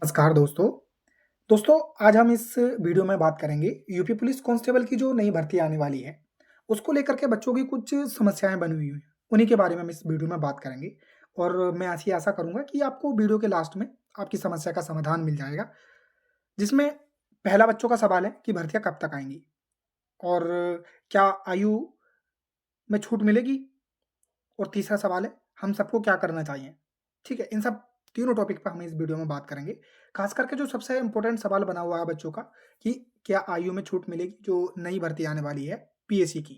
नमस्कार दोस्तों। दोस्तों, आज हम इस वीडियो में बात करेंगे यूपी पुलिस कांस्टेबल की जो नई भर्ती आने वाली है, उसको लेकर के बच्चों की कुछ समस्याएँ बनी हुई हैं। उन्हीं के बारे में हम इस वीडियो में बात करेंगे और मैं ऐसी आशा करूँगा कि आपको वीडियो के लास्ट में आपकी समस्या का समाधान मिल जाएगा। जिसमें पहला बच्चों का सवाल है कि भर्तियाँ कब तक आएँगी और क्या आयु में छूट मिलेगी? और तीसरा सवाल है, हम सबको क्या करना चाहिए? ठीक है, इन सब तीनों टॉपिक पे हम इस वीडियो में बात करेंगे। खास करके जो सबसे इम्पोर्टेंट सवाल बना हुआ है बच्चों का कि क्या आयु में छूट मिलेगी जो नई भर्ती आने वाली है पीएससी की।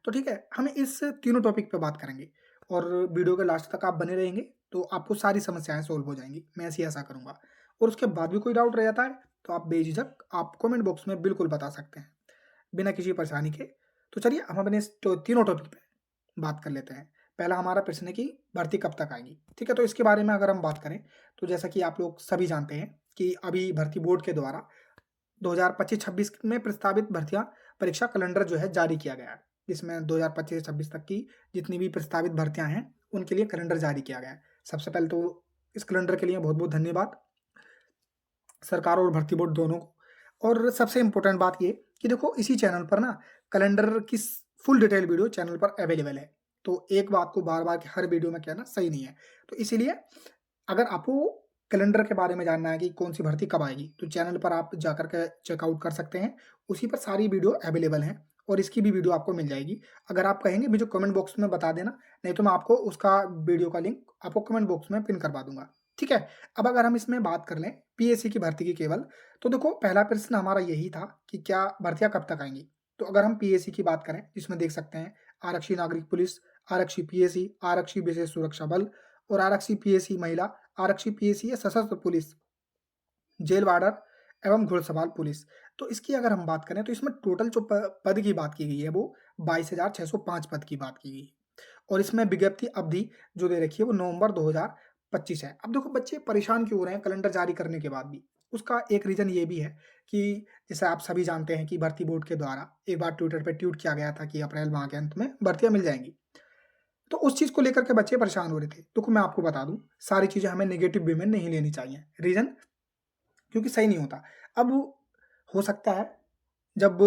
तो ठीक है, हम इस तीनों टॉपिक पे बात करेंगे और वीडियो के लास्ट तक आप बने रहेंगे, तो आपको सारी समस्याएँ सॉल्व हो जाएँगी, मैं ऐसी आशा करूँगा। और उसके बाद भी कोई डाउट रह जाता है, तो आप बेझिझक आप कमेंट बॉक्स में बिल्कुल बता सकते हैं, बिना किसी परेशानी के। तो चलिए हम अपने इस तीनों टॉपिक पे बात कर लेते हैं। पहला हमारा प्रश्न है कि भर्ती कब तक आएगी? ठीक है, तो इसके बारे में अगर हम बात करें, तो जैसा कि आप लोग सभी जानते हैं कि अभी भर्ती बोर्ड के द्वारा 2025-26 में प्रस्तावित भर्तियाँ परीक्षा कैलेंडर जो है जारी किया गया है। जिसमें 2025-26 तक की जितनी भी प्रस्तावित भर्तियाँ हैं, उनके लिए कैलेंडर जारी किया गया है। सबसे पहले तो इस कैलेंडर के लिए बहुत-बहुत धन्यवाद सरकार और भर्ती बोर्ड दोनों को। और सबसे इम्पोर्टेंट बात ये कि देखो इसी चैनल पर ना कैलेंडर की फुल डिटेल वीडियो चैनल पर अवेलेबल है। तो एक बात को बार-बार हर वीडियो में कहना सही नहीं है। तो इसीलिए अगर आपको कैलेंडर के बारे में जानना है कि कौन-सी भर्ती कब आएगी, तो चैनल पर आप जाकर के चेकआउट कर सकते हैं। उसी पर सारी वीडियो अवेलेबल हैं और इसकी भी वीडियो आपको मिल जाएगी। अगर आप कहेंगे मुझे कमेंट बॉक्स में बता देना, नहीं तो मैं आपको उसका वीडियो का लिंक आपको कमेंट बॉक्स में पिन करवा दूँगा। ठीक है? अब अगर हम इसमें बात कर लें पीएससी की भर्ती की केवल, तो देखो पहला प्रश्न हमारा यही था कि क्या भर्तियाँ कब तक आएँगी? तो अगर हम पीएससी की बात करें, जिसमें देख सकते हैं आरक्षी नागरिक पुलिस, आरक्षी पीएसी, आरक्षी विशेष सुरक्षा बल और आरक्षी पीएसी महिला, आरक्षी पीएसी या सशस्त्र पुलिस, जेल वार्डर एवं घुड़सवार पुलिस। तो इसकी अगर हम बात करें तो इसमें टोटल जो पद की बात की गई है वो 22,605 पद की बात की गई है। और इसमें विज्ञप्ति अवधि जो दे रखी है वो नवंबर 2025 है। अब देखो बच्चे परेशान क्यों हो रहे हैं कैलेंडर जारी करने के बाद भी? उसका एक रीज़न ये भी है कि जैसे आप सभी जानते हैं कि भर्ती बोर्ड के द्वारा एक बार ट्विटर पे ट्वीट किया गया था कि अप्रैल माह के अंत में भर्तियाँ मिल जाएँगी। तो उस चीज़ को लेकर के बच्चे परेशान हो रहे थे। देखो मैं आपको बता दूँ, सारी चीज़ें हमें नेगेटिव वे में नहीं लेनी चाहिए। रीज़न क्योंकि सही नहीं होता। अब हो सकता है जब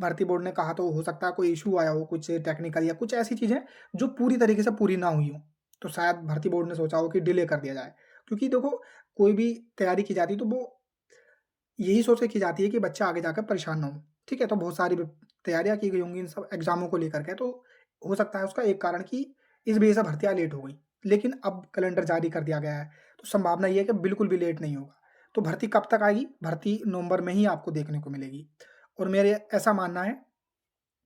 भर्ती बोर्ड ने कहा तो हो सकता है कोई इश्यू आया हो, कुछ टेक्निकल या कुछ ऐसी चीज़ें जो पूरी तरीके से पूरी ना हुई हों। तो शायद भर्ती बोर्ड ने सोचा हो कि डिले कर दिया जाए। क्योंकि देखो कोई भी तैयारी की जाती है तो वो यही सोच के की जाती है कि बच्चा आगे जाकर परेशान ना हो। ठीक है? तो बहुत सारी तैयारियाँ की गई होंगी इन सब एग्ज़ामों को लेकर के, तो हो सकता है उसका एक कारण कि इस वजह से भर्तियाँ लेट हो गई। लेकिन अब कैलेंडर जारी कर दिया गया है, तो संभावना ये है कि बिल्कुल भी लेट नहीं होगा। तो भर्ती कब तक आएगी? भर्ती नवंबर में ही आपको देखने को मिलेगी। और मेरे ऐसा मानना है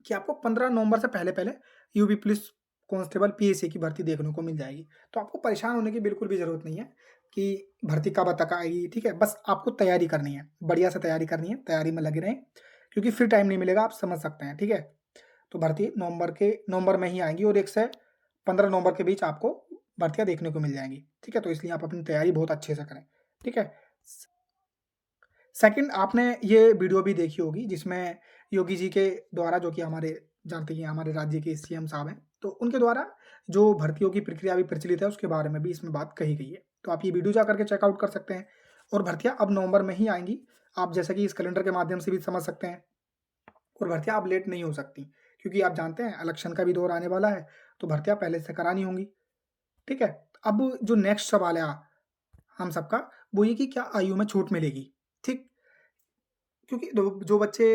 कि आपको 15 नवंबर से पहले-पहले यूपी पुलिस कांस्टेबल पीएसी की भर्ती देखने को मिल जाएगी। तो आपको परेशान होने की बिल्कुल भी ज़रूरत नहीं है कि भर्ती कब तक आएगी, ठीक है? बस आपको तैयारी करनी है, बढ़िया से तैयारी करनी है, तैयारी में लगे रहें, क्योंकि फिर टाइम नहीं मिलेगा, आप समझ सकते हैं, ठीक है? तो भर्ती नवंबर में ही आएँगी और 1 से 15 नवंबर के बीच आपको भर्तियाँ देखने को मिल जाएँगी, ठीक है? तो इसलिए आप अपनी तैयारी बहुत अच्छे से करें, ठीक है? सेकंड आपने ये वीडियो भी देखी होगी जिसमें योगी जी के द्वारा जो कि हमारे जानते ही हैं हमारे राज्य के सीएम साहब हैं, तो उनके द्वारा जो भर्तियों की प्रक्रिया अभी प्रचलित है उसके बारे में भी इसमें बात कही गई है। तो आप ये वीडियो जा करके चेकआउट कर सकते हैं और भर्तियाँ अब नवंबर में ही आएँगी। आप जैसा कि इस कैलेंडर के माध्यम से भी समझ सकते हैं और भर्तियाँ अब लेट नहीं हो सकती क्योंकि आप जानते हैं इलेक्शन का भी दौर आने वाला है, तो भर्तियाँ पहले से करानी होंगी, ठीक है? अब जो नेक्स्ट सवाल है हम सबका, वो ये कि क्या आयु में छूट मिलेगी? ठीक? क्योंकि दो जो बच्चे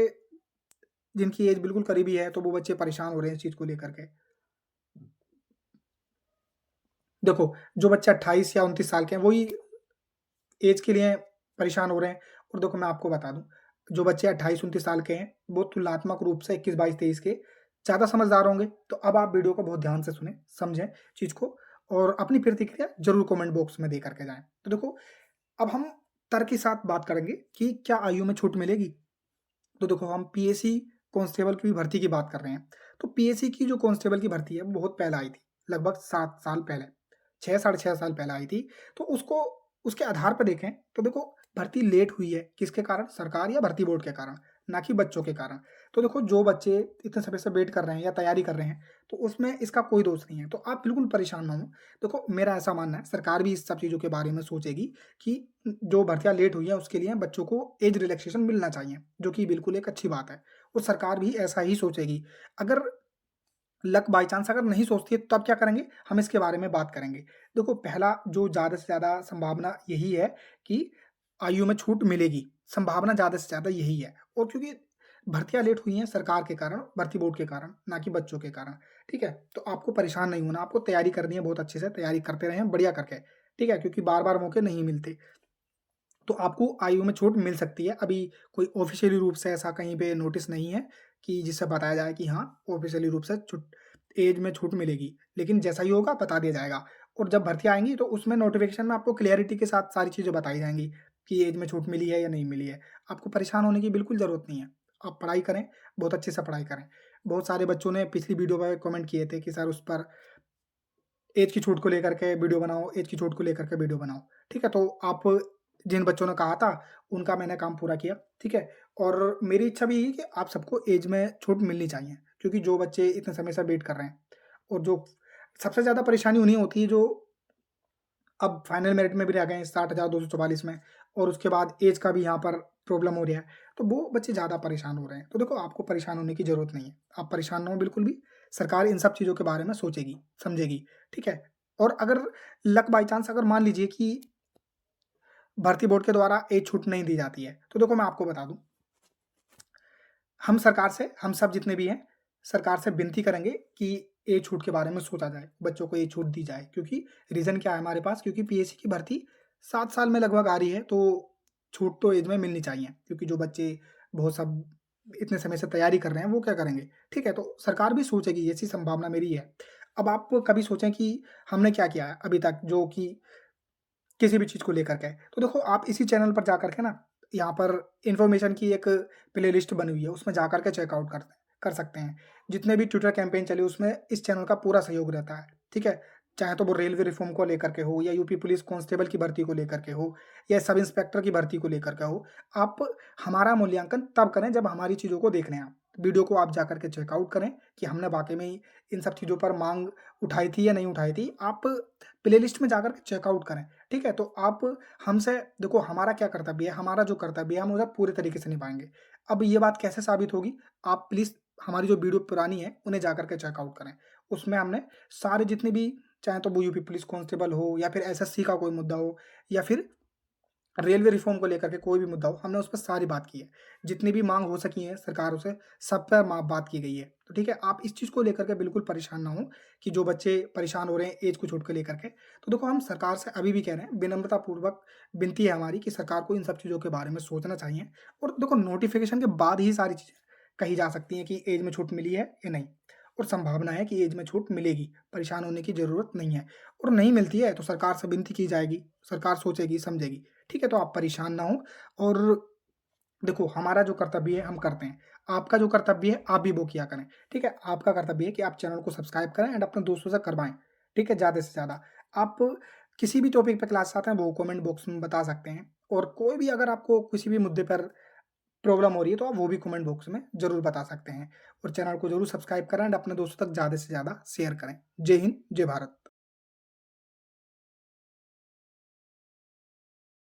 जिनकी एज बिल्कुल करीबी है, तो वो बच्चे परेशान हो रहे हैं इस चीज़ को लेकर के। देखो, जो बच्चे 28 या 29 साल के हैं, वही एज के लिए परेशान हो रहे हैं और देखो मैं आपको बता दूँ, जो बच्चे 28-29 साल के हैं, वो तुलनात्मक रूप से 21, 22, 23 के ज़्यादा समझदार होंगे। तो अब आप वीडियो को बहुत ध्यान से सुनें, समझें चीज़ को और अपनी प्रतिक्रिया ज़रूर कमेंट बॉक्स में दे कर के जाएँ। तो देखो, अब हम तर्क के साथ बात करेंगे कि क्या आयु में छूट मिलेगी? तो देखो हम पीएसी कांस्टेबल की भर्ती की बात कर रहे हैं। तो पीएसी की जो कांस्टेबल की भर्ती है वो बहुत पहले आई थी, लगभग 7 साल पहले, 6 साढ़े 6 साल पहले आई थी। तो उसको उसके आधार पर देखें तो देखो भर्ती लेट हुई है, किसके कारण? सरकार या भर्ती बोर्ड के कारण। ना कि बच्चों के कारण। तो देखो जो बच्चे इतने समय से वेट कर रहे हैं या तैयारी कर रहे हैं, तो उसमें इसका कोई दोष नहीं है, तो आप बिल्कुल परेशान ना हों। देखो मेरा ऐसा मानना है सरकार भी इस सब चीज़ों के बारे में सोचेगी कि जो भर्तियाँ लेट हुई हैं उसके लिए बच्चों को एज रिलैक्सेशन मिलना चाहिए, जो कि बिल्कुल एक अच्छी बात है। और सरकार भी ऐसा ही सोचेगी। अगर लक बाय चांस अगर नहीं सोचती है, तब क्या करेंगे? हम इसके बारे में बात करेंगे। देखो पहला जो ज़्यादा से ज़्यादा संभावना यही है कि आयु में छूट मिलेगी, संभावना ज़्यादा से ज़्यादा यही है। और क्योंकि भर्तियाँ लेट हुई हैं सरकार के कारण, भर्ती बोर्ड के कारण, ना कि बच्चों के कारण, ठीक है? तो आपको परेशान नहीं होना, आपको तैयारी करनी है बहुत अच्छे से, तैयारी करते रहें बढ़िया करके, ठीक है? क्योंकि बार-बार मौके नहीं मिलते। तो आपको आयु में छूट मिल सकती है। अभी कोई ऑफ़िशियली रूप से ऐसा कहीं पे नोटिस नहीं है कि जिससे बताया जाए कि हाँ, ऑफ़िशियली रूप से ऐज में छूट मिलेगी। लेकिन जैसा ही होगा बता दिया जाएगा और जब भर्तियाँ आएँगी तो उसमें नोटिफ़िकेशन में आपको क्लैरिटी के साथ सारी चीज़ें बताई जाएँगी कि ऐज में छूट मिली है या नहीं मिली है। आपको परेशान होने की बिल्कुल ज़रूरत नहीं है। आप पढ़ाई करें, बहुत अच्छे से पढ़ाई करें। बहुत सारे बच्चों ने पिछली वीडियो पे कमेंट किए थे कि सर उस पर ऐज की छूट को लेकर के वीडियो बनाओ, ऐज की छूट को लेकर के वीडियो बनाओ, ठीक है? तो आप जिन बच्चों ने कहा था, उनका मैंने काम पूरा किया, ठीक है? और मेरी इच्छा भी यही है कि आप सबको ऐज में छूट मिलनी चाहिए, क्योंकि जो बच्चे इतने समय से वेट कर रहे हैं और जो सबसे ज़्यादा परेशानी उन्हें होती है जो अब फाइनल मेरिट में भी रह गए हैं 60,244 में और उसके बाद ऐज का भी यहाँ पर प्रॉब्लम हो रहा है, तो वो बच्चे ज़्यादा परेशान हो रहे हैं। तो देखो आपको परेशान होने की ज़रूरत नहीं है, आप परेशान ना हों बिल्कुल भी, सरकार इन सब चीज़ों के बारे में सोचेगी, समझेगी, ठीक है? और अगर लक बाय चांस अगर मान लीजिए कि भर्ती बोर्ड के द्वारा ऐज छूट नहीं दी जाती है, तो देखो मैं आपको बता दूँ, हम सब जितने भी हैं, सरकार से विनती करेंगे कि ऐज छूट के बारे में सोचा जाए, बच्चों को ऐज छूट दी जाए क्योंकि रीज़न क्या है हमारे पास क्योंकि पीएससी की भर्ती 7 साल में लगभग आ रही है, तो छूट तो ऐज में मिलनी चाहिए क्योंकि जो बच्चे बहुत सब इतने समय से तैयारी कर रहे हैं, वो क्या करेंगे? ठीक है, तो सरकार भी सोचेगी, ऐसी संभावना मेरी है। अब आप कभी सोचें कि हमने क्या किया है अभी तक जो कि किसी भी चीज़ को लेकर के। तो देखो आप इसी चैनल पर जाकर के ना यहाँ पर इन्फॉर्मेशन की एक प्लेलिस्ट बनी हुई है, उसमें जाकर के चेकआउट कर सकते हैं। जितने भी ट्विटर कैंपेन चले उसमें इस चैनल का पूरा सहयोग रहता है, ठीक है? चाहे तो वो रेलवे रिफ़ॉर्म को लेकर के हो या यूपी पुलिस कांस्टेबल की भर्ती को लेकर के हो या सब इंस्पेक्टर की भर्ती को लेकर के हो। आप हमारा मूल्यांकन तब करें जब हमारी चीज़ों को देख लें आप। वीडियो को आप जाकर के चेकआउट करें कि हमने वाक़ई में ही इन सब चीज़ों पर माँग उठाई थी या नहीं उठाई थी। आप प्लेलिस्ट में जाकर के चेकआउट करें। ठीक है? तो आप हमसे देखो हमारा क्या कर्तव्य है, हमारा जो कर्तव्य है हम उसे पूरे तरीके से निभाएँगे। अब ये बात कैसे साबित होगी? आप प्लीज़ हमारी जो वीडियो पुरानी है, उन्हें जाकर के चेकआउट करें। उसमें हमने सारे जितने भी चाहे तो वो यूपी पुलिस कांस्टेबल हो या फिर एसएससी का कोई मुद्दा हो या फिर रेलवे रिफ़ॉर्म को लेकर के कोई भी मुद्दा हो, हमने उस पे सारी बात की है। जितनी भी माँग हो सकी है सरकारों से, सब पे बात की गई है। तो ठीक है, आप इस चीज़ को लेकर के बिल्कुल परेशान ना हों कि जो बच्चे परेशान हो रहे हैं ऐज को छूट को लेकर के। तो देखो हम सरकार से अभी भी कह रहे हैं, विनम्रतापूर्वक विनती है हमारी कि सरकार को इन सब चीज़ों के बारे में सोचना चाहिए और देखो नोटिफ़िकेशन के बाद ही सारी चीज़ें कही जा सकती हैं कि ऐज में छूट मिली है या नहीं और संभावना है कि ऐज में छूट मिलेगी, परेशान होने की ज़रूरत नहीं है और नहीं मिलती है तो सरकार से विनती की जाएगी, सरकार सोचेगी, समझेगी। ठीक है? तो आप परेशान ना हों और देखो हमारा जो कर्तव्य है हम करते हैं। आपका जो कर्तव्य है आप भी वो किया करें। ठीक है? आपका कर्तव्य है कि आप चैनल को सब्सक्राइब करें एंड अपने दोस्तों से करवाएँ। ठीक है? ज़्यादा से ज़्यादा। आप किसी भी टॉपिक पे क्लास चाहते हैं वो कमेंट बॉक्स में बता सकते हैं और कोई भी अगर आपको किसी भी मुद्दे पर प्रॉब्लम हो रही है तो आप वो भी कमेंट बॉक्स में ज़रूर बता सकते हैं और चैनल को ज़रूर सब्सक्राइब करें एंड अपने दोस्तों तक ज़्यादा से ज़्यादा शेयर करें। जय हिंद, जय भारत।